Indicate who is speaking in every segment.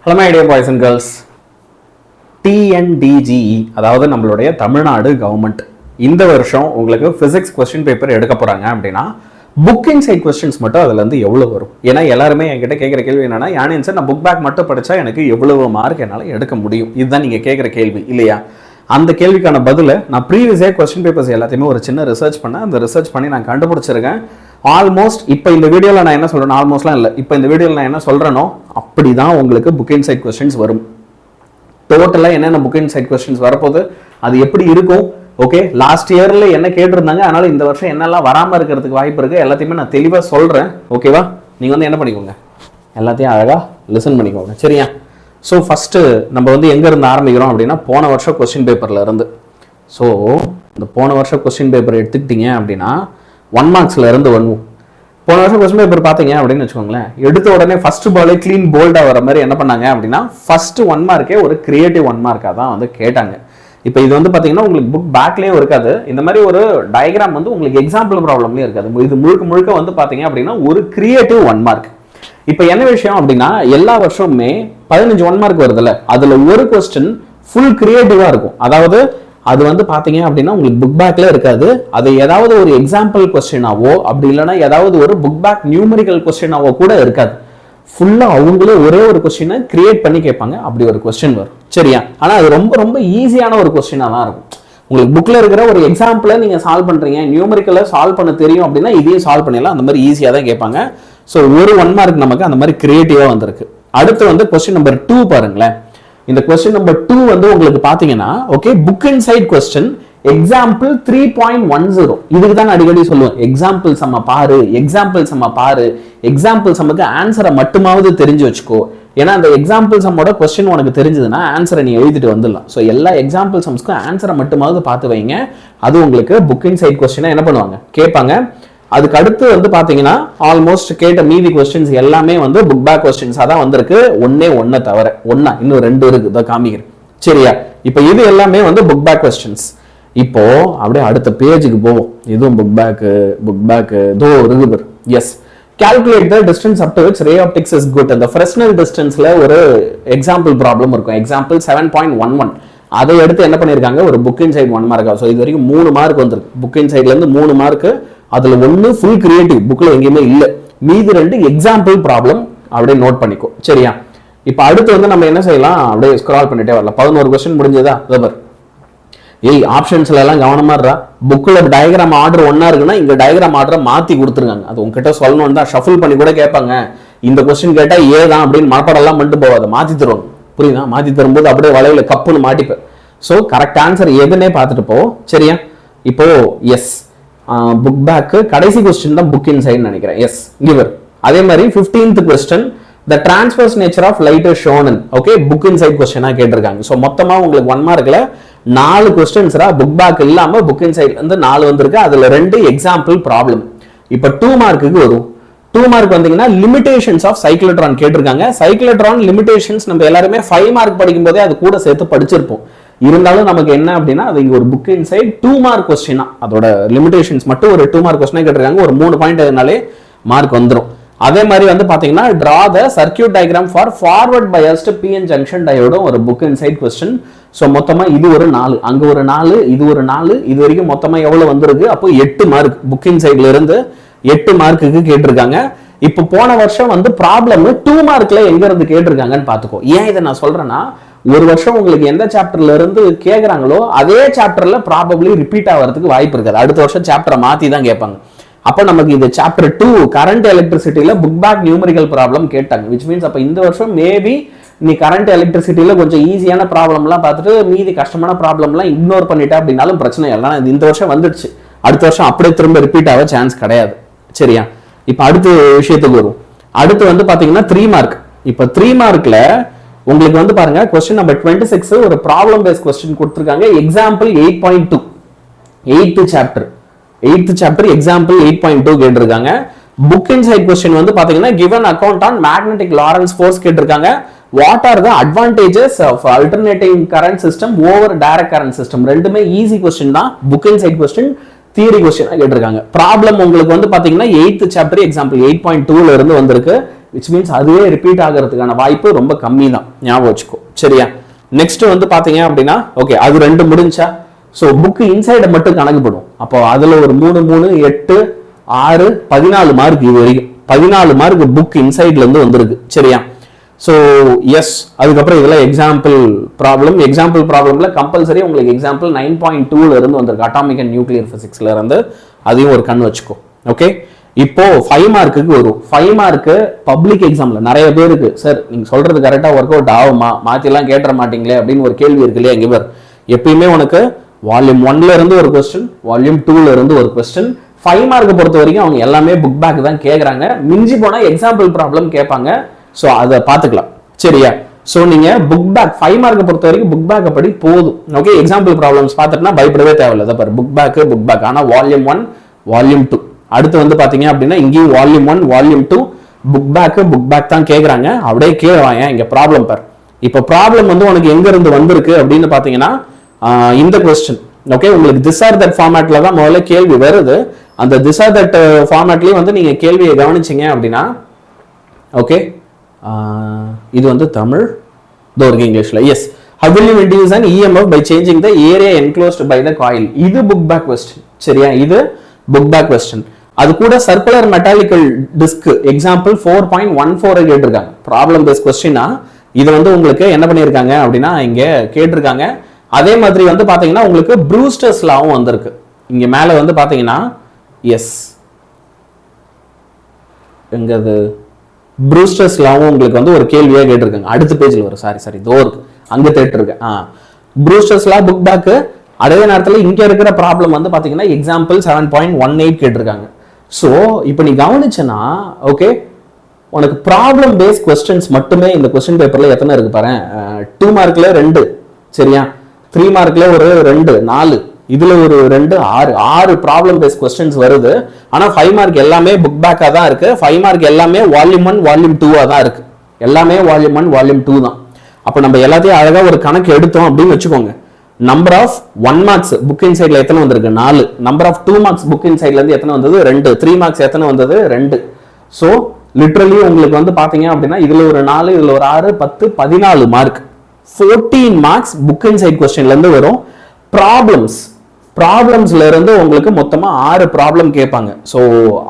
Speaker 1: Hello my dear boys and girls. TNDGE அதாவது நம்மளுடைய Tamil Nadu government இந்த வருஷம் உங்களுக்கு பிசிக்ஸ் क्वेश्चन பேப்பர் எடுக்க போறாங்க அப்படினா புக் இன்சைட் क्वेश्चंस மட்டும் அதுல இருந்து எவ்வளவு வரும் ஏனா எல்லாரும் என்கிட்ட கேக்குற கேள்வி என்னன்னா யானே சார் நான் புக் பேக் மட்டும் படிச்சா எனக்கு எவ்வளவு மார்க் என்னால எடுக்க முடியும் இதுதான் நீங்க கேக்குற கேள்வி இல்லையா அந்த கேள்விக்கான பதில நான் ப்ரீவியஸ் क्वेश्चन பேப்பர்ஸ் எல்லாத்தையுமே ஒரு சின்ன ரிசர்ச் பண்ணேன் அந்த ரிசர்ச் பண்ணி நான் கண்டுபிடிச்சிருக்கேன் ஆல்மோஸ்ட் இப்போ இந்த வீடியோல நான் என்ன சொல்றேன் ஆல்மோஸ்ட்லாம் இல்ல இப்போ இந்த வீடியோல நான் என்ன சொல்றேனோ அப்படிதான் உங்களுக்கு புக் இன்சைட் क्वेश्चंस வரும் டோட்டலா என்னென்ன புக் இன்சைட் क्वेश्चंस வரப்போகுது அது எப்படி இருக்கும் ஓகே லாஸ்ட் இயர்ல என்ன கேட்டிருந்தாங்க அதனால இந்த வருஷம் என்னெல்லாம் வராம இருக்கிறதுக்கு வாய்ப்பு இருக்கு எல்லாத்தையுமே நான் தெளிவா சொல்றேன் ஓகேவா நீங்க வந்து என்ன பண்ணிக்கோங்க எல்லாத்தையும் அழகா லிசன் பண்ணிக்கோங்க சரியா ஸோ ஃபர்ஸ்ட் நம்ம வந்து எங்க இருந்து ஆரம்பிக்கிறோம் அப்படின்னா போன வருஷம் क्वेश्चन பேப்பர்ல இருந்து ஸோ இந்த போன வருஷம் क्वेश्चन பேப்பர் எடுத்துக்கிட்டீங்க அப்படின்னா 1 மார்க்ஸ்ல இருந்து வருவோம் போன வருஷம் क्वेश्चन பேப்பர் பாத்தீங்க அப்படின்னு வச்சுக்கோங்களேன் எடுத்த உடனே ஃபர்ஸ்ட் பாலே க்ளீன் போல்டா வர மாதிரி என்ன பண்ணாங்க அப்படின்னா ஃபர்ஸ்ட் 1 மார்க்கே ஒரு கிரியேட்டிவ் 1 மார்க்கா தான் வந்து கேட்டாங்க இப்போ இது வந்து பாத்தீங்கன்னா உங்களுக்கு புக் பேக்லயே இருக்காது இந்த மாதிரி ஒரு டயக்ராம் வந்து உங்களுக்கு எக்ஸாம்பிள் ப்ராப்ளம்லயே இருக்காது இது முழுக்க வந்து பாத்தீங்க அப்படின்னா ஒரு கிரியேட்டிவ் 1 மார்க் இப்போ என்ன விஷயம் அப்படின்னா எல்லா வருஷமுமே 15 1 மார்க் வருதுல்ல அதுல ஒரு क्वेश्चन ஃபுல் கிரியேட்டிவா இருக்கும் அதாவது அது வந்து பாத்தீங்க அப்படின்னா உங்களுக்கு புக் பேக்ல இருக்காது அது ஏதாவது ஒரு எக்ஸாம்பிள் क्वेश्चनஆவோ அப்படி இல்லனா ஏதாவது ஒரு புக் பேக் நியூமெரிக்கல் क्वेश्चनஆவோ கூட இருக்காது ஃபுல்லா அவங்களே ஒரே ஒரு क्वेश्चனை கிரியேட் பண்ணி கேட்பாங்க அப்படி ஒரு क्वेश्चन வரும் சரியா ஆனா அது ரொம்ப ஈஸியான ஒரு क्वेश्चனா தான் இருக்கும் உங்களுக்கு புக்ல இருக்கிற ஒரு எக்ஸாம்பிளை நீங்க சால்வ் பண்றீங்க நியூமெரிக்கலை சால்வ் பண்ண தெரியும் அப்படின்னா இதையும் சால்வ் பண்ணிடலாம் அந்த மாதிரி ஈஸியா தான் கேட்பாங்க ஸோ ஒரு 1 மார்க் நமக்கு அந்த மாதிரி கிரியேட்டிவா வந்திருக்கு அடுத்து வந்து क्वेश्चन நம்பர் 2 பாருங்களேன் இந்த क्वेश्चन நம்பர் 2 வந்து உங்களுக்கு பாத்தீங்கன்னா okay book inside question example 3.10 இதுக்கு தான் அடிக்கடி சொல்லுவேன் எக்ஸாம்பிள் சம்ம பாரு எக்ஸாம்பிள் சம்முக்கு ஆன்சரை மட்டுமாவது தெரிஞ்சு வச்சுக்கோ ஏன்னா அந்த எக்ஸாம்பிள் சம்மோட क्वेश्चन உனக்கு தெரிஞ்சதுன்னா ஆன்சரை நீ எழுதிட்டு வந்துடலாம் ஸோ எல்லா எக்ஸாம்பிள் சம்ஸ்க்கும் ஆன்சரை மட்டுமாவது பார்த்து வைங்க அது உங்களுக்கு புக் இன்சைட் क्वेश्चனை என்ன பண்ணுவாங்க கேட்பாங்க அதுக்கு அடுத்து வந்து பாத்தீங்கன்னா ஆல்மோஸ்ட் கேட்ட மீதி क्वेश्चंस எல்லாமே வந்து புக் பேக் क्वेश्चंस தான் வந்திருக்கு ஒண்ணே தவிர இன்னும் 2 இருக்கு இத காமிக்கிறேன் சரியா இப்போ இது எல்லாமே வந்து புக் பேக் क्वेश्चंस இப்போ அப்படியே அடுத்த பேஜுக்கு போவோம் இதுவும் புக் பேக் தோ இருக்கு S calculate the distance up to which ray optics is good அந்த Fresnel distanceல ஒரு எக்ஸாம்பிள் ப்ராப்ளம் இருக்கும் எக்ஸாம்பிள் 7.11 அதை எடுத்து என்ன பண்ணிருக்காங்க ஒரு புக் இன்சைட் 1 மார்க் சோ இது வரைக்கும் 3 மார்க் வந்திருக்கு புக் இன்சைட்ல இருந்து 3 மார்க் அதுல ஒன்னு ஃபுல் கிரியேட்டிவ் புக்ல எங்கேயுமே இல்ல மீதி 2 எக்ஸாம்பிள் ப்ராப்ளம் அப்படியே நோட் பண்ணிக்கோ சரியா இப்போ அடுத்து வந்து நம்ம என்ன செய்யலாம் அப்படியே ஸ்க்ரால் பண்ணிட்டே வரலாம் 11 क्वेश्चन முடிஞ்சதா ரவர் ஏய் ஆப்ஷன்ஸ்ல எல்லாம் கவனமா இருடா புக்ல டயகிராம் ஆர்டர் ஒண்ணா இருக்குன்னா இங்க டயகிராம் ஆர்டரை மாத்தி கொடுத்துருக்காங்க அது உங்ககிட்ட சொல்லணும்னு தான் ஷஃபிள் பண்ணி கூட கேட்பாங்க இந்த क्वेश्चन கேட்டா ஏ தான் அப்படின்னு மனப்பாடம் எல்லாம் பண்ணிட்டு போவாது மாத்தி தருவாங்க புரியுதா மாத்தி தரும்போது அப்படியே வலையில கப்புன்னு மாட்டிப்பேன் சோ கரெக்ட் ஆன்சர் எதுனே பார்த்துட்டு போ சரியா இப்போ எஸ் புக் பேக் கடைசி क्वेश्चन தான் புக் இன்சைட் நினைக்கிறேன் எஸ் கிவர் அதே மாதிரி 15th question the transverse nature of light is shown in okay book inside क्वेश्चना கேட்டிருக்காங்க சோ மொத்தமா உங்களுக்கு 1 மார்க்ல 4 क्वेश्चंसரா புக் பேக் இல்லாம புக் இன்சைட்ல இருந்து 4 வந்திருக்கு அதுல 2 எக்ஸாம்பிள் ப்ராப்ளம் இப்போ 2 மார்க்குக்கு வரும் 2 மார்க் வந்தீங்கன்னா லிமிடேஷன்ஸ் ஆஃப் சைக்ளோட்ரான் கேட்டிருக்காங்க சைக்ளோட்ரான் லிமிடேஷன்ஸ் நம்ம எல்லாரும் 5 மார்க் படிக்கும்போதே அது கூட சேர்த்து படிச்சிருப்போம் இருந்தாலும் நமக்கு என்ன அப்படின்னா அது இங்க ஒரு புக் இன்சைட் 2 மார்க் क्वेश्चन அதோட லிமிடேஷன்ஸ் மட்டும் ஒரு 2 மார்க் क्वेश्चन கேட்டிருக்காங்க ஒரு 3 பாயிண்ட் எதுனாலே மார்க் வந்துரும் அதே மாதிரி வந்து பாத்தீங்கன்னா draw the circuit diagram for forward biased PN junction diode ஒரு புக் இன்சைட் क्वेश्चन சோ மொத்தமா இது ஒரு 4 அங்க ஒரு 4 இது ஒரு 4 இது வரைக்கும் மொத்தமா எவ்வளவு வந்திருக்கு அப்போ 8 மார்க் புக் இன்சைட்ல இருந்து 8 மார்க்குக்கு கேட்டிருக்காங்க இப்போ போன வருஷம் வந்து ப்ராப்ளம் 2 மார்க்ல எங்க இருந்து கேட்டிருக்காங்கன்னு பாத்துக்கோ ஏன் இதை நான் சொல்றேன்னா ஒரு வருஷம் உங்களுக்கு எந்த சாப்டர்ல இருந்து கேக்குறாங்களோ அதே சாப்டர்ல ப்ராபபிலி ரிப்பீட் ஆகிறதுக்கு வாய்ப்பு இருக்காது அடுத்த வருஷம் சாப்டரை மாத்தி தான் கேட்பாங்க அப்ப நமக்கு இது சாப்டர் 2 கரண்ட் எலக்ட்ரிசிட்டில புக் பேக் நியூமெரிக்கல் ப்ராப்ளம் கேட்டாங்க which means அப்ப இந்த வருஷம் மேபி நீ கரண்ட் எலக்ட்ரிசிட்டில கொஞ்சம் ஈஸியான ப்ராப்ளம்லாம் பார்த்துட்டு மீதி கஷ்டமான ப்ராப்ளம்லாம் இக்னோர் பண்ணிட்ட அப்படினாலும் பிரச்சனை இல்லை இந்த வருஷம் வந்துடுச்சு அடுத்த வருஷம் அப்படியே திரும்ப ரிப்பீட் ஆக சான்ஸ் கிடையாது சரியா இப்போ அடுத்த விஷயத்துக்கு வரும் அடுத்து வந்து பாத்தீங்கன்னா 3 மார்க் இப்போ 3 மார்க்ல உங்களுக்கு வந்து பாருங்க क्वेश्चन நம்பர் 26 ஒரு ப்ராப்ளம் பேஸ்ட் क्वेश्चन கொடுத்திருக்காங்க எக்ஸாம்பிள் 8.2 8th சாப்டர் எக்ஸாம்பிள் 8.2 கேட்டிருக்காங்க புக் இன்சைட் क्वेश्चन வந்து பாத்தீங்கன்னா given account on magnetic Lorentz force கேட்டிருக்காங்க what are the advantages of alternating current system over direct current system ரெண்டுமே ஈஸி क्वेश्चन தான் book inside question theory question கேட்டிருக்காங்க problem உங்களுக்கு வந்து பாத்தீங்கன்னா 8th சாப்டர் எக்ஸாம்பிள் 8.2 ல இருந்து வந்திருக்கு which means அதுவே ரிப்பீட் ஆகிறதுக்கான வாய்ப்பு ரொம்ப கம்மி தான், ஞாபகம் வச்சுக்கோ. சரியா? நெக்ஸ்ட் வந்து பாத்தீங்க அப்படின்னா ஓகே, அது 2 முடிஞ்சா. ஸோ புக் இன்சைடை மட்டும் கணக்குப்படும். அப்போ அதுல ஒரு 3 3 8 6 14 மார்க், இது வரைக்கும் 14 மார்க் புக் இன்சைட்ல இருந்து வந்திருக்கு. சரியா? ஸோ எஸ், அதுக்கப்புறம் இதெல்லாம் எக்ஸாம்பிள் ப்ராப்ளம்ல கம்பல்சரி உங்களுக்கு எக்ஸாம்பிள் 9.2ல இருந்து வந்திருக்கு, அட்டாமிக் அண்ட் நியூக்ளியர் பிசிக்ஸ்ல இருந்து. அதையும் ஒரு கண் வச்சுக்கோ. ஓகே, இப்போ 5 மார்க்குக்கு வரும். 5 மார்க்கு பப்ளிக் எக்ஸாம்ல நிறைய பேருக்கு சார் நீங்க சொல்றது கரெக்டா ஒர்க் அவுட் ஆகுமா, மாத்தி எல்லாம் கேட்டுற மாட்டீங்களே அப்படின்னு ஒரு கேள்வி இருக்கு இல்லையா? இங்க பேர் எப்பயுமே உனக்கு வால்யூம் 1ல இருந்து ஒரு கொஸ்டின், வால்யூம் 2ல இருந்து ஒரு கொஸ்டின். 5 மார்க்கை பொறுத்த வரைக்கும் அவங்க எல்லாமே புக் பேக் தான் கேட்கறாங்க. மிஞ்சி போனா எக்ஸாம்பிள் ப்ராப்ளம் கேட்பாங்க. ஸோ அதை பார்த்துக்கலாம். சரியா? ஸோ நீங்க புக் பேக் 5 மார்க்கை பொறுத்த வரைக்கும் புக் பேக் படி போதும். ஓகே, எக்ஸாம்பிள் ப்ராப்ளம்ஸ் பார்த்துட்டுனா பயப்படவே தேவையில்லை. பாரு புக் பேக். ஆனா வால்யூம் 1 வால்யூம் 2 அடுத்து வந்து பாத்தீங்க அப்படின்னா இங்கேயும் வால்யூம் 1 வால்யூம் 2 புக் பேக் தான் கேட்கறாங்க. அப்படியே கீழே வாங்க, இங்க ப்ராப்ளம் பார். இப்போ ப்ராப்ளம் வந்து உனக்கு எங்க இருந்து வந்திருக்கு அப்படின்னு பாத்தீங்கன்னா இந்த கொஸ்டின். ஓகே, உங்களுக்கு திஸ் ஆர் தட் ஃபார்மேட்ல தான் முதல்ல கேள்வி வருது. அந்த திஸ் ஆர் தட் ஃபார்மேட்லயும் வந்து நீங்க கேள்வியை கவனிச்சீங்க அப்படின்னா ஓகே, இது வந்து தமிழ், இங்கிலீஷ்ல. Yes, how will you induce an EMF by changing the area enclosed by the coil? இது புக் பேக் கொஸ்டின். சரியா? இது புக் பேக் கொஸ்டின். அது கூட சர்க்குலர் மெட்டாலிக்கல் டிஸ்க் எக்ஸாம்பிள் 4.14 கேட்டிருக்காங்க. ப்ராப்ளம் பேஸ் கொஸ்டினா இது வந்து உங்களுக்கு என்ன பண்ணியிருக்காங்க அப்படின்னா இங்க கேட்டிருக்காங்க. அதே மாதிரி வந்து பாத்தீங்கன்னா உங்களுக்கு ப்ரூஸ்டர்ஸ் லாவும் வந்திருக்கு. இங்க மேல வந்து பாத்தீங்கன்னா எஸ், எங்கது ப்ரூஸ்டர்ஸ் லாவும் உங்களுக்கு வந்து ஒரு கேள்வியா கேட்டிருக்காங்க. அடுத்த பேஜ்ல வரும். சாரி இதோ இருக்கு, அங்க தேட்டு இருக்கு. ப்ரூஸ்டர்ஸ் லா புக் பேக். அதே நேரத்தில் இங்க இருக்கிற ப்ராப்ளம் வந்து பாத்தீங்கன்னா எக்ஸாம்பிள் 7.18 கேட்டிருக்காங்க. ஸோ இப்போ நீ கவனிச்சனா ஓகே, உனக்கு ப்ராப்ளம் பேஸ் கொஸ்டின்ஸ் மட்டுமே இந்த கொஸ்டின் பேப்பர்ல எத்தனை இருக்கு பாரு. 2 மார்க்ல 2, சரியா? 3 மார்க்ல ஒரு 2 4, இதுல ஒரு 2 6 ப்ராப்ளம் பேஸ் கொஸ்டின்ஸ் வருது. ஆனா 5 மார்க் எல்லாமே புக் பேக்கா தான் இருக்கு. 5 மார்க் எல்லாமே வால்யூம் 1 வால்யூம் 2 தான் இருக்கு. எல்லாமே வால்யூம் 1 வால்யூம் 2 தான். அப்ப நம்ம எல்லாத்தையும் அழகா ஒரு கணக்கு எடுத்தோம் அப்படின்னு வச்சுக்கோங்க. நம்பர் ஆஃப் 1 மார்க்ஸ் புக் இன்சைட்ல எத்தனை வந்திருக்கு? 4. நம்பர் ஆஃப் 2 மார்க்ஸ் புக் இன்சைட்ல இருந்து எத்தனை வந்தது? 2. 3 மார்க்ஸ் எத்தனை வந்தது? 2. சோ லிட்டரலி உங்களுக்கு வந்து பாத்தீங்க அப்படின்னா இதுல ஒரு 4, இதுல ஒரு 6, 10, 14 மார்க். 14 மார்க்ஸ் புக் இன்சைட் கொஸ்டின்ல இருந்து வரும். ப்ராப்ளம்ஸ்ல இருந்து உங்களுக்கு மொத்தமா 6 ப்ராப்ளம் கேட்பாங்க. சோ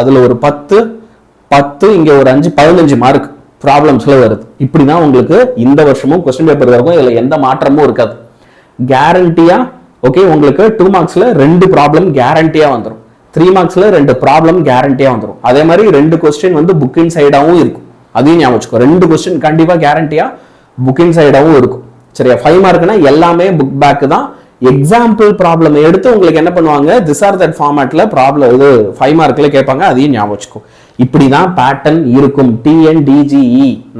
Speaker 1: அதுல ஒரு 10 இங்க ஒரு 5 15 மார்க் ப்ராப்ளம்ஸ்ல வருது. இப்படிதான் உங்களுக்கு இந்த வருஷமும் கொஸ்டின் பேப்பர் இருக்கும். இதுல எந்த மாற்றமும் இருக்காது. கேரண்டியா ஓகே, உங்களுக்கு 2 மார்க்ஸ்ல 2 ப்ராப்ளம் கேரண்டியா வந்துடும். 3 மார்க்ஸ்ல 2 ப்ராப்ளம் கேரண்டியா வந்துடும். அதே மாதிரி 2 கொஸ்டின் வந்து புக் இன்சைடாவும் இருக்கும். அதையும் ஞாபகம் வச்சுக்கோ. 2 கொஸ்டின் கண்டிப்பா கேரண்டியா புக் இன்சைடாவும் இருக்கும். சரியா? 5 மார்க்னா எல்லாமே புக் பேக் தான். எக்ஸாம்பிள் ப்ராப்ளம் எடுத்து உங்களுக்கு என்ன பண்ணுவாங்க, திஸ் ஆர் தட் ஃபார்மேட்ல ப்ராப்ளம் இது 5 மார்க்ல கேட்பாங்க. அதையும் ஞாபகம் வச்சுக்கோ. இப்படிதான் பேட்டர்ன் இருக்கும். TNDGE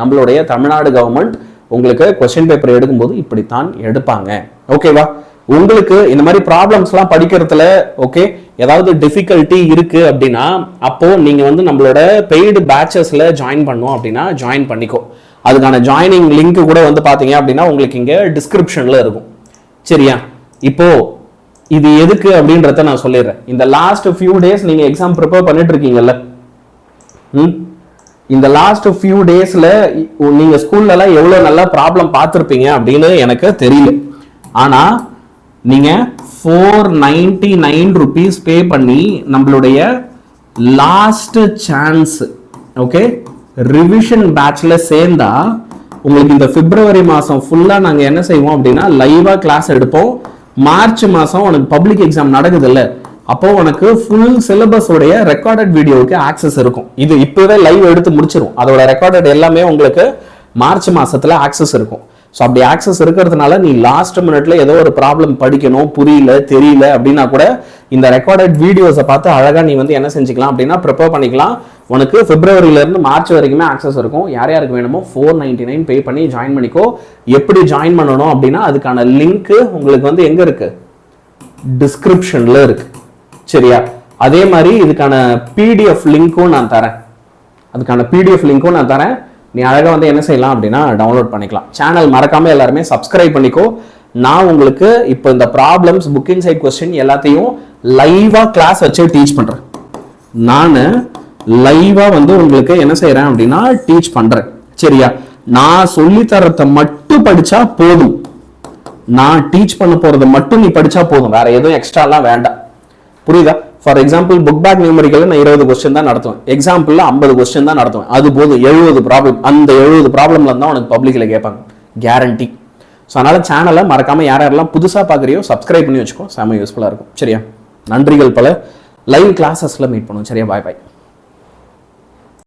Speaker 1: நம்மளுடைய தமிழ்நாடு கவர்மெண்ட் உங்களுக்கு கொஸ்டின் பேப்பர் எடுக்கும்போது இப்படித்தான் எடுப்பாங்க. ஓகேவா? உங்களுக்கு இந்த மாதிரி ப்ராப்ளம்ஸ் எல்லாம் படிக்கிறதுல ஓகே ஏதாவது டிஃபிகல்ட்டி இருக்கு அப்படின்னா அப்போ நீங்க வந்து நம்மளோட பெய்டு பேட்சஸ்ல ஜாயின் பண்ணோம் அப்படின்னா ஜாயின் பண்ணிக்கோ. அதுக்கான ஜாயினிங் லிங்க் கூட வந்து பாத்தீங்க அப்படின்னா உங்களுக்கு இங்க டிஸ்கிரிப்ஷன்ல இருக்கும். சரியா? இப்போ இது எதுக்கு அப்படின்றத நான் சொல்லிடுறேன். இந்த லாஸ்ட் ஃபியூ டேஸ் நீங்க எக்ஸாம் ப்ரிப்பேர் பண்ணிட்டு இருக்கீங்கல்ல, இந்த லாஸ்ட் ஃபியூ டேஸ்ல நீங்க ஸ்கூல்ல எல்லாம் எவ்வளவு நல்லா ப்ராப்ளம் பார்த்திருப்பீங்க அப்படின்னு எனக்கு தெரியல. ஆனா நீங்க 499 rupees பே பண்ணி நம்மளுடைய லாஸ்ட் சான்ஸ் ஓகே ரிவிஷன் பேட்ச்ல சேர்ந்தா உங்களுக்கு இந்த பிப்ரவரி மாசம் ஃபுல்லா நாங்க என்ன செய்வோம் அப்படின்னா லைவா கிளாஸ் எடுப்போம். மார்ச் மாசம் உனக்கு பப்ளிக் எக்ஸாம் நடக்குது இல்ல, அப்போ உனக்கு ஃபுல் சிலபஸ் உடைய ரெக்கார்டட் வீடியோவுக்கு ஆக்சஸ் இருக்கும். இது இப்பவே லைவ் எடுத்து முடிச்சிரும். அதோட ரெக்கார்டட் எல்லாமே உங்களுக்கு மார்ச் மாசத்துல ஆக்சஸ் இருக்கும். ஸோ அப்படி ஆக்சஸ் இருக்கிறதுனால நீ லாஸ்ட் மினிட்ல ஏதோ ஒரு ப்ராப்ளம் படிக்கணும், புரியல, தெரியல அப்படின்னா கூட இந்த ரெக்கார்டட் வீடியோஸை பார்த்து அழகா நீ வந்து என்ன செஞ்சுக்கலாம் அப்படின்னா ப்ரிப்பேர் பண்ணிக்கலாம். உனக்கு பிப்ரவரியில இருந்து மார்ச் வரைக்குமே ஆக்சஸ் இருக்கும். யார் யாருக்கு வேணுமோ 499 பே பண்ணி ஜாயின் பண்ணிக்கோ. எப்படி ஜாயின் பண்ணணும் அப்படின்னா அதுக்கான லிங்க் உங்களுக்கு வந்து எங்க இருக்கு? டிஸ்கிரிப்ஷன்ல இருக்கு. சரியா? அதே மாதிரி இதுக்கான பிடிஎஃப் லிங்க்கும் நான் தரேன். நீ அழகா வந்து என்ன செய்யலாம் அப்படின்னா டவுன்லோட் பண்ணிக்கலாம். சேனல் மறக்காம எல்லாருமே சப்ஸ்கிரைப் பண்ணிக்கோ. நான் உங்களுக்கு இப்போ இந்த ப்ராப்ளம்ஸ் புக் இன்சைட் கொஸ்டின் எல்லாத்தையும் லைவா கிளாஸ் வச்சு டீச் பண்றேன். நான் லைவா வந்து உங்களுக்கு என்ன செய்யறேன் அப்படின்னா டீச் பண்றேன். சரியா? நான் சொல்லி தரத்தை மட்டும் படிச்சா போதும். நான் டீச் பண்ண போறதை மட்டும் நீ படிச்சா போதும், வேற எதுவும் எக்ஸ்ட்ராலாம் வேண்டாம். புரியுதா? For example book back numerical நான் 20 கொஸ்டின் தான் நடத்துவேன், எக்ஸாம்பிள்ல 50 கொஸ்டின் தான் நடத்துவேன், அது போதும். 70 ப்ராப்ளம், அந்த 70 ப்ராப்ளம்ல தான் உனக்கு பப்ளிக்ல கேட்பாங்க, கேரண்டி. ஸோ அதனால சேனலை மறக்காம யாரெல்லாம் புதுசாக பார்க்குறியோ சப்ஸ்கிரைப் பண்ணி வச்சுக்கோ, செம யூஸ்ஃபுல்லாக இருக்கும். சரியா? நன்றிகள் பல. லைவ் கிளாஸஸ்ல மீட் பண்ணுவோம். சரியா? பாய் பாய்.